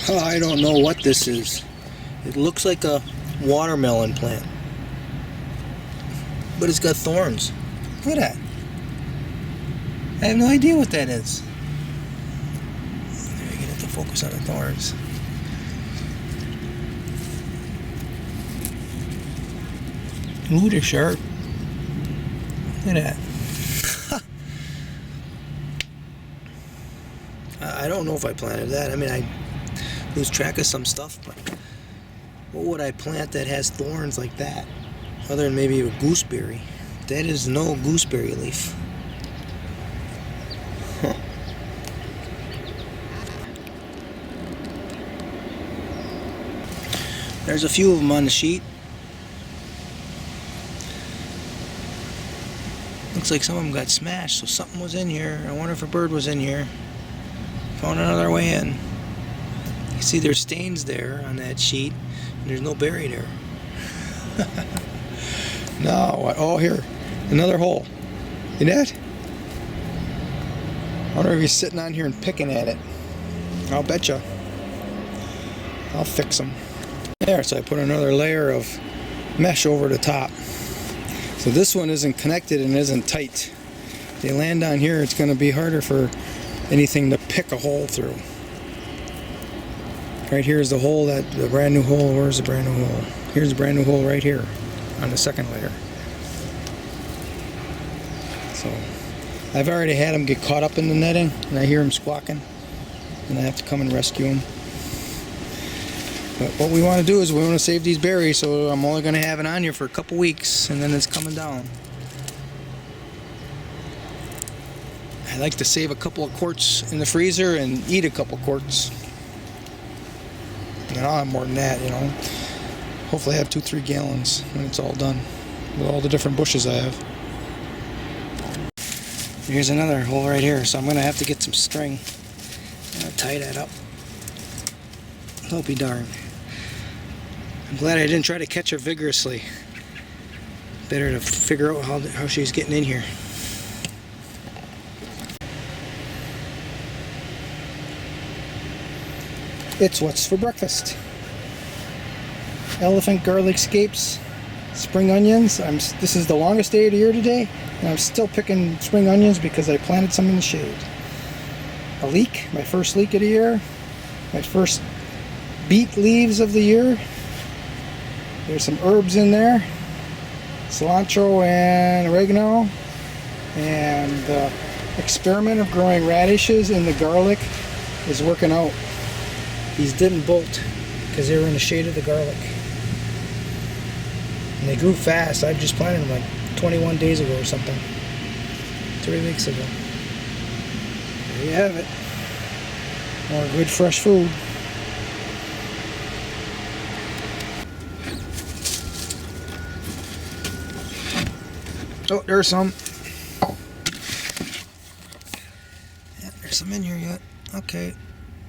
Oh, I don't know what this is. It looks like a watermelon plant, but it's got thorns. Look at that. I have no idea what that is. There, I get it to focus on the thorns. Ooh, they're sharp. Look at that. I don't know if I planted that. I mean, I lose track of some stuff, but what would I plant that has thorns like that? Other than maybe a gooseberry. That is no gooseberry leaf. Huh. There's a few of them on the sheet. Looks like some of them got smashed, so something was in here. I wonder if a bird was in here. Found another way in. You see there's stains there on that sheet, and there's no berry there. No, oh here, another hole. You that? I wonder if he's sitting on here and picking at it. I'll betcha. I'll fix them. There, so I put another layer of mesh over the top. So this one isn't connected and isn't tight. If they land on here, it's going to be harder for anything to pick a hole through. Right here is the hole, the brand new hole. Where's the brand new hole? Here's the brand new hole right here on the second layer. So I've already had them get caught up in the netting, and I hear them squawking, and I have to come and rescue them. But what we want to do is we want to save these berries, so I'm only going to have it on here for a couple weeks, and then it's coming down. I like to save a couple of quarts in the freezer and eat a couple quarts. And I'll have more than that, you know. Hopefully I have 2-3 gallons when it's all done with all the different bushes I have. Here's another hole right here, so I'm going to have to get some string and tie that up. I'll be darned. I'm glad I didn't try to catch her vigorously. Better to figure out how she's getting in here. It's what's for breakfast. Elephant garlic scapes, spring onions. This is the longest day of the year today, and I'm still picking spring onions because I planted some in the shade. A leek, my first leek of the year. My first beet leaves of the year. There's some herbs in there. Cilantro and oregano. And the experiment of growing radishes in the garlic is working out. These didn't bolt because they were in the shade of the garlic. And they grew fast. I just planted them like 21 days ago or something. 3 weeks ago. There you have it. More good fresh food. Oh, there's some. Yeah, there's some in here yet. Okay.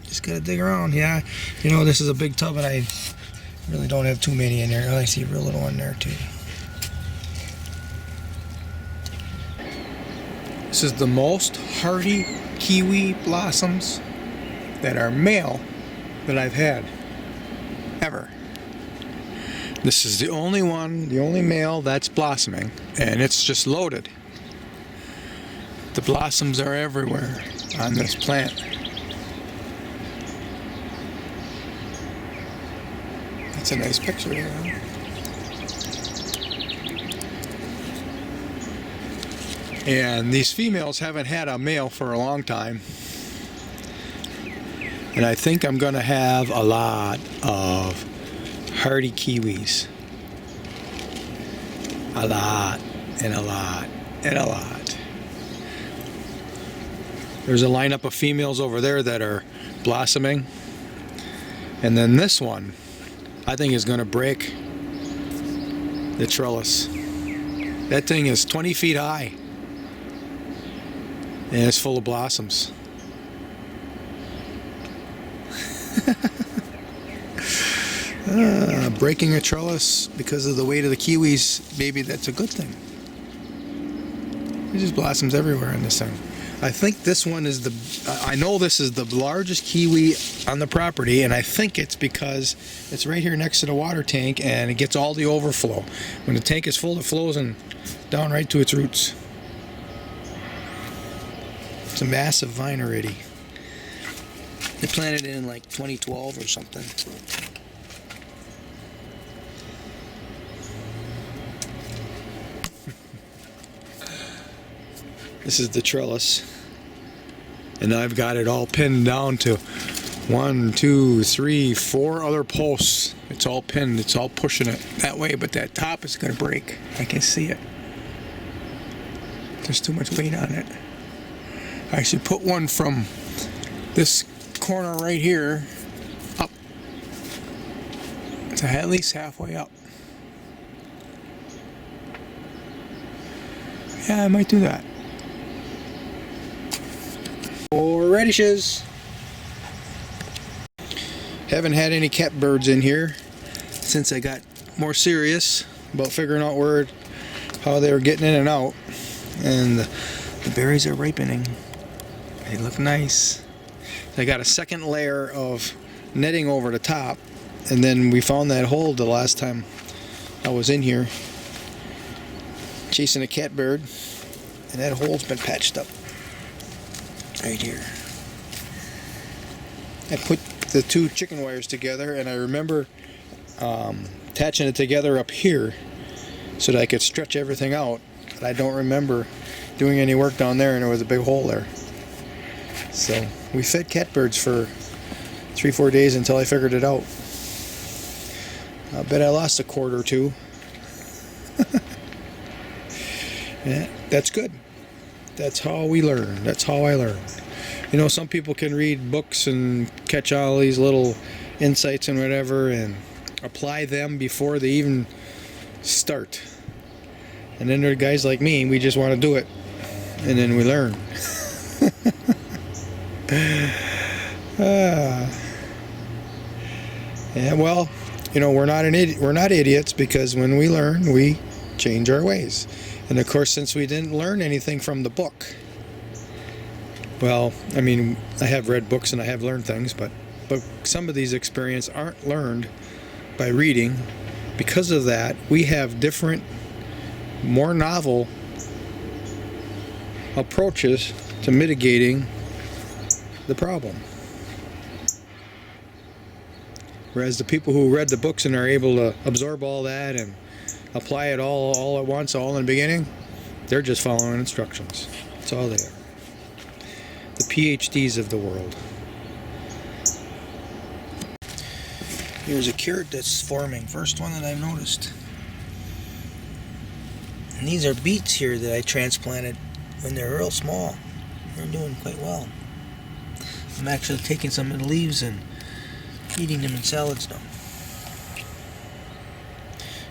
Just gotta dig around. Yeah, you know, this is a big tub and I really don't have too many in there. I see a real little one there too. This is the most hardy kiwi blossoms that are male that I've had ever. This is the only one, the only male that's blossoming, and it's just loaded. The blossoms are everywhere on this plant. That's a nice picture here, huh? And these females haven't had a male for a long time. And I think I'm going to have a lot of hardy kiwis. A lot, and a lot, and a lot. There's a lineup of females over there that are blossoming. And then this one, I think, is going to break the trellis. That thing is 20 feet high. And it's full of blossoms. Breaking a trellis because of the weight of the kiwis, maybe that's a good thing. There's just blossoms everywhere in this thing. I think this one is I know this is the largest kiwi on the property, and I think it's because it's right here next to the water tank and it gets all the overflow. When the tank is full, it flows down right to its roots. It's a massive vine already. They planted it in like 2012 or something. This is the trellis, and I've got it all pinned down to 1, 2, 3, 4 other posts. It's all pinned, it's all pushing it that way, but that top is going to break. I can see it. There's too much weight on it. I should put one from this corner right here up to at least halfway up. Yeah, I might do that. More radishes. Haven't had any catbirds in here since I got more serious about figuring out how they were getting in and out. And the berries are ripening. They look nice. I got a second layer of netting over the top, and then we found that hole the last time I was in here chasing a catbird, and that hole's been patched up. Right here. I put the 2 chicken wires together, and I remember attaching it together up here so that I could stretch everything out, but I don't remember doing any work down there, and there was a big hole there. So we fed catbirds for 3-4 days until I figured it out. I bet I lost a quart or 2. Yeah, that's good. That's how we learn. That's how I learn. You know, some people can read books and catch all these little insights and whatever and apply them before they even start. And then there are guys like me, we just want to do it. And then we learn. Yeah, well, you know, we're not idiots, because when we learn, we change our ways. And of course, since we didn't learn anything from the book, well, I mean, I have read books and I have learned things, but some of these experiences aren't learned by reading. Because of that, we have different, more novel approaches to mitigating the problem. Whereas the people who read the books and are able to absorb all that and apply it all at once, all in the beginning, they're just following instructions. That's all they are. The PhDs of the world. Here's a carrot that's forming. First one that I've noticed. And these are beets here that I transplanted when they're real small. They're doing quite well. I'm actually taking some of the leaves and eating them in salads now.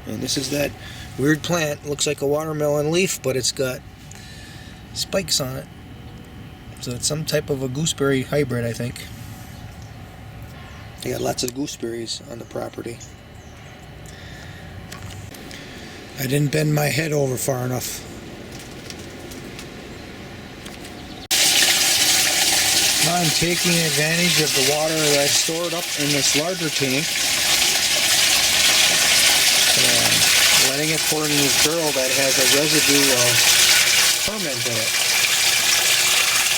And this is that weird plant. Looks like a watermelon leaf, but it's got spikes on it. So it's some type of a gooseberry hybrid, I think. They got lots of gooseberries on the property. I didn't bend my head over far enough. I'm taking advantage of the water that I stored up in this larger tank. Letting it pour into this barrel that has a residue of ferment in it.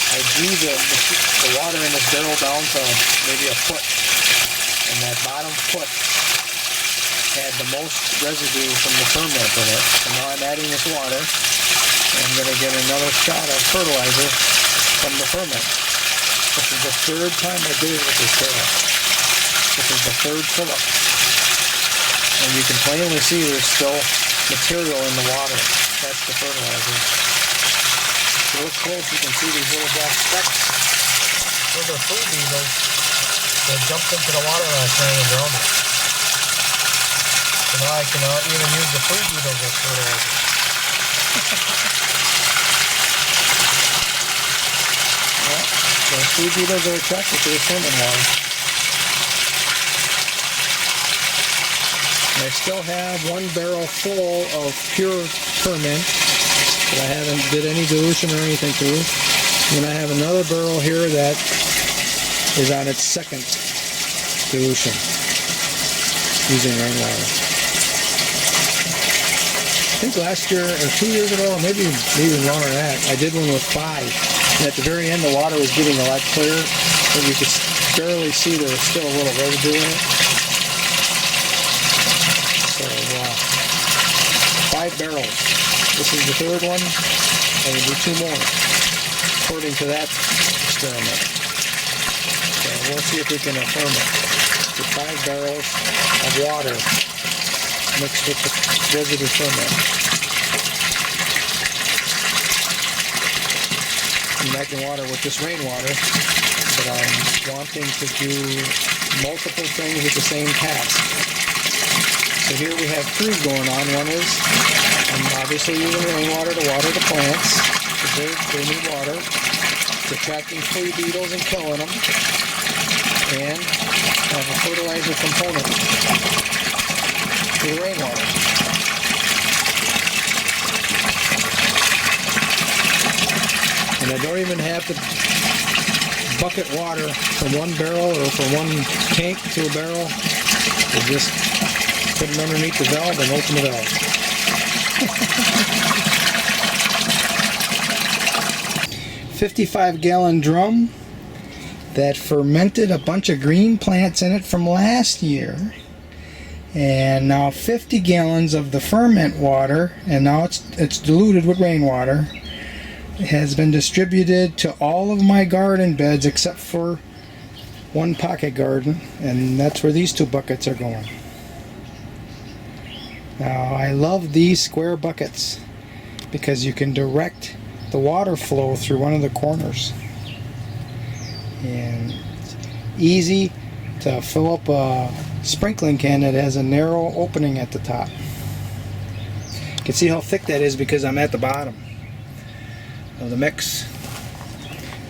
I drew the water in this barrel down to maybe a foot, and that bottom foot had the most residue from the ferment in it. And now I'm adding this water, and I'm going to get another shot of fertilizer from the ferment. This is the 3rd time I did it with this barrel. This is the 3rd fill-up. And you can plainly see there's still material in the water. That's the fertilizer. If you look close, you can see these little black specks. Those are food beetles that jumped into the water last night and drowned it. So now I can even use the food beetles as fertilizer. Yeah, the food beetles are attracted to the ferment water. I still have 1 barrel full of pure ferment that I haven't did any dilution or anything to. And I have another barrel here that is on its second dilution using rainwater. I think last year or 2 years ago, or maybe even longer than that, I did one with 5. And at the very end, the water was getting a lot clearer, but you could barely see there was still a little residue in it. So, 5 barrels. This is the third one, and we'll do 2 more, according to that experiment. So we'll see if we can affirm it. With 5 barrels of water mixed with the residue ferment. I'm making water with this rainwater, but I'm wanting to do multiple things at the same task. So here we have 3 going on. One is I'm obviously using rainwater to water the plants. They need water. It's attracting flea beetles and killing them. And have a fertilizer component to the rainwater. And I don't even have to bucket water from one barrel or from one tank to a barrel. I just put it underneath the valve and open the valve. 55-gallon drum that fermented a bunch of green plants in it from last year. And now 50 gallons of the ferment water, and now it's diluted with rainwater, has been distributed to all of my garden beds except for one pocket garden, and that's where these 2 buckets are going. Now I love these square buckets because you can direct the water flow through one of the corners, and it's easy to fill up a sprinkling can that has a narrow opening at the top. You can see how thick that is because I'm at the bottom of the mix.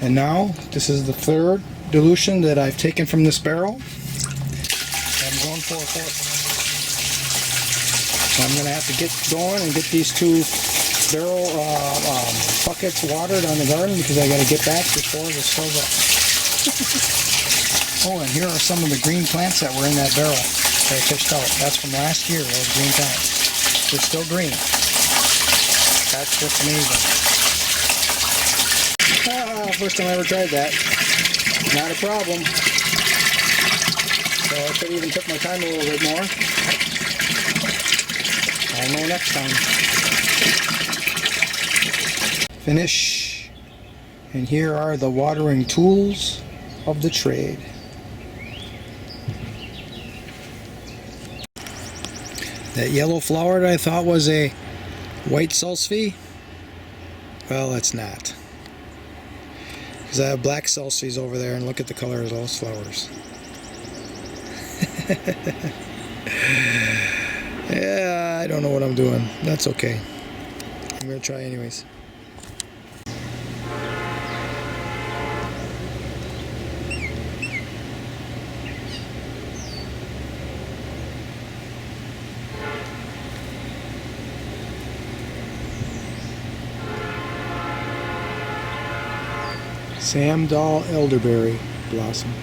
And now this is the 3rd dilution that I've taken from this barrel. I'm going for a 4th. So I'm going to have to get going and get these 2 barrel buckets watered on the garden because I got to get back before this fills up. Oh, and here are some of the green plants that were in that barrel that I fished out. That's from last year, those green plants. They're still green. That's just amazing. First time I ever tried that. Not a problem. So I could even took my time a little bit more. I'll know next time. Finish. And here are the watering tools of the trade. That yellow flower that I thought was a white salsify, well, it's not. Because I have black salsifys over there, and look at the color of those flowers. Yeah, I don't know what I'm doing. That's okay. I'm going to try anyways. Samdal elderberry blossom.